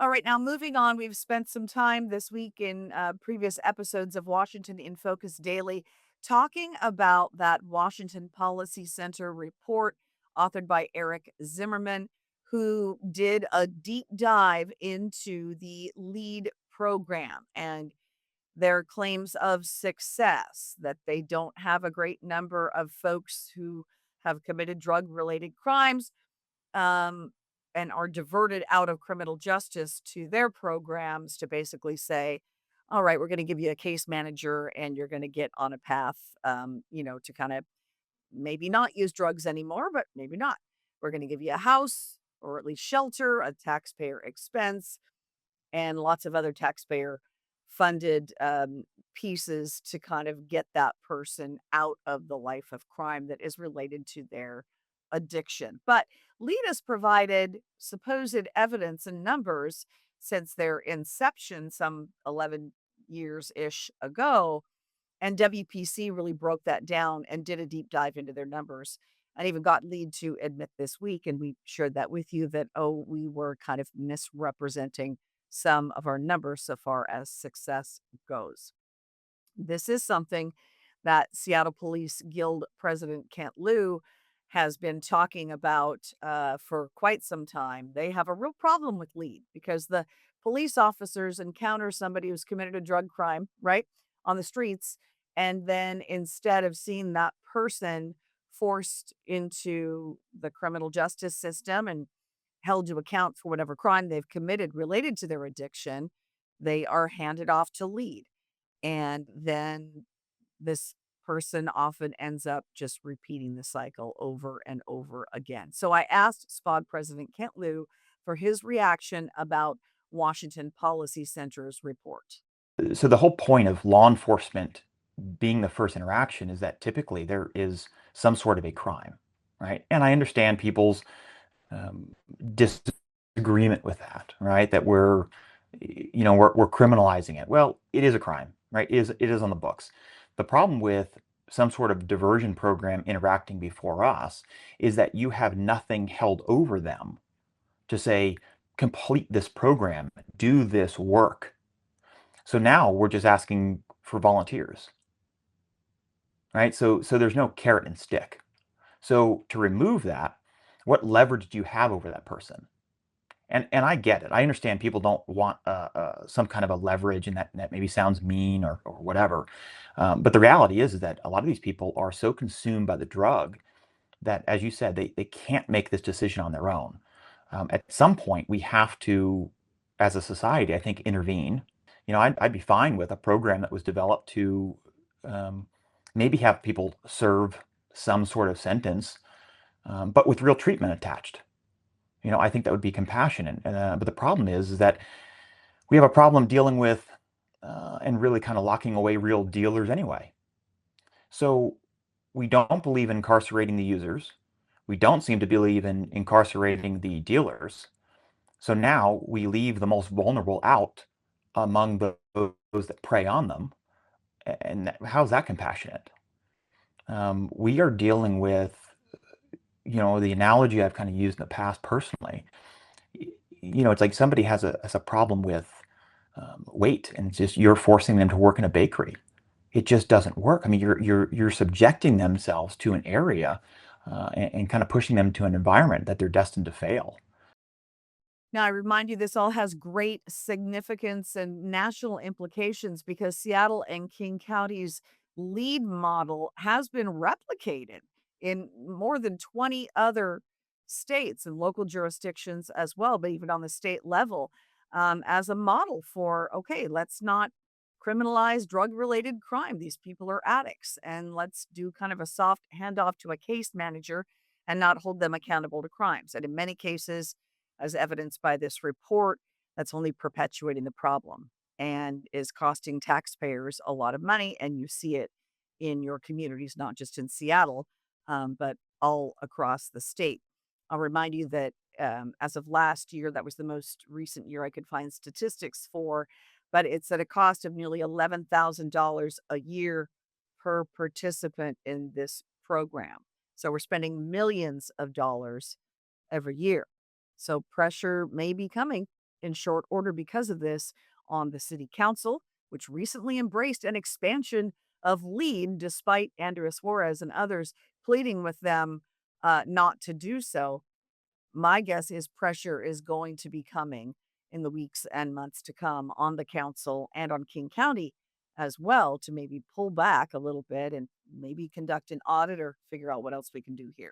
All right, now moving on, we've spent some time this week in previous episodes of Washington in Focus Daily talking about that Washington Policy Center report authored by Eric Zimmerman, who did a deep dive into the LEAD program and their claims of success, that they don't have a great number of folks who have committed drug related crimes um, and are diverted out of criminal justice to their programs to basically say, all right, we're going to give you a case manager and you're going to get on a path, to kind of maybe not use drugs anymore, but maybe not. We're going to give you a house or at least shelter, a taxpayer expense, and lots of other taxpayer funded pieces to kind of get that person out of the life of crime that is related to their addiction. But LEAD has provided supposed evidence and numbers since their inception some 11 years ish ago. And WPC really broke that down and did a deep dive into their numbers and even got LEAD to admit this week. And we shared that with you that, oh, we were kind of misrepresenting some of our numbers so far as success goes. This is something that Seattle Police Guild President Kent Loux has been talking about for quite some time. They have a real problem with LEAD because the police officers encounter somebody who's committed a drug crime, right, on the streets. And then instead of seeing that person forced into the criminal justice system and held to account for whatever crime they've committed related to their addiction, they are handed off to LEAD. And then this person often ends up just repeating the cycle over and over again. So I asked SPOG President Kent Liu for his reaction about Washington Policy Center's report. So the whole point of law enforcement being the first interaction is that typically there is some sort of a crime, right? And I understand people's um, disagreement with that, right? That we're criminalizing it. Well, it is a crime, right? It is on the books. The problem with some sort of diversion program interacting before us is that you have nothing held over them to say, complete this program, do this work. So now we're just asking for volunteers, right? So there's no carrot and stick. So to remove that, what leverage do you have over that person? And I get it. I understand people don't want some kind of a leverage, and that maybe sounds mean or whatever. But the reality is that a lot of these people are so consumed by the drug that, as you said, they can't make this decision on their own. At some point, we have to, as a society, I think, intervene. I'd be fine with a program that was developed to um, maybe have people serve some sort of sentence, but with real treatment attached. I think that would be compassionate. But the problem is that we have a problem dealing with and really kind of locking away real dealers anyway. So we don't believe in incarcerating the users. We don't seem to believe in incarcerating the dealers. So now we leave the most vulnerable out among those that prey on them. And how's that compassionate? We are dealing with, the analogy I've kind of used in the past personally. It's like somebody has a problem with weight, and it's just you're forcing them to work in a bakery. It just doesn't work. I mean, you're subjecting themselves to an area and kind of pushing them to an environment that they're destined to fail. Now, I remind you, this all has great significance and national implications because Seattle and King County's lead model has been replicated in more than 20 other states and local jurisdictions as well, but even on the state level, as a model for, okay, let's not criminalize drug related crime. These people are addicts, and let's do kind of a soft handoff to a case manager and not hold them accountable to crimes. And in many cases, as evidenced by this report, that's only perpetuating the problem and is costing taxpayers a lot of money. And you see it in your communities, not just in Seattle, but all across the state. I'll remind you that as of last year, that was the most recent year I could find statistics for, but it's at a cost of nearly $11,000 a year per participant in this program. So we're spending millions of dollars every year. So pressure may be coming in short order because of this on the city council, which recently embraced an expansion of lead despite Andreas Suarez and others pleading with them not to do so. My guess is pressure is going to be coming in the weeks and months to come on the council and on King County as well to maybe pull back a little bit and maybe conduct an audit or figure out what else we can do here.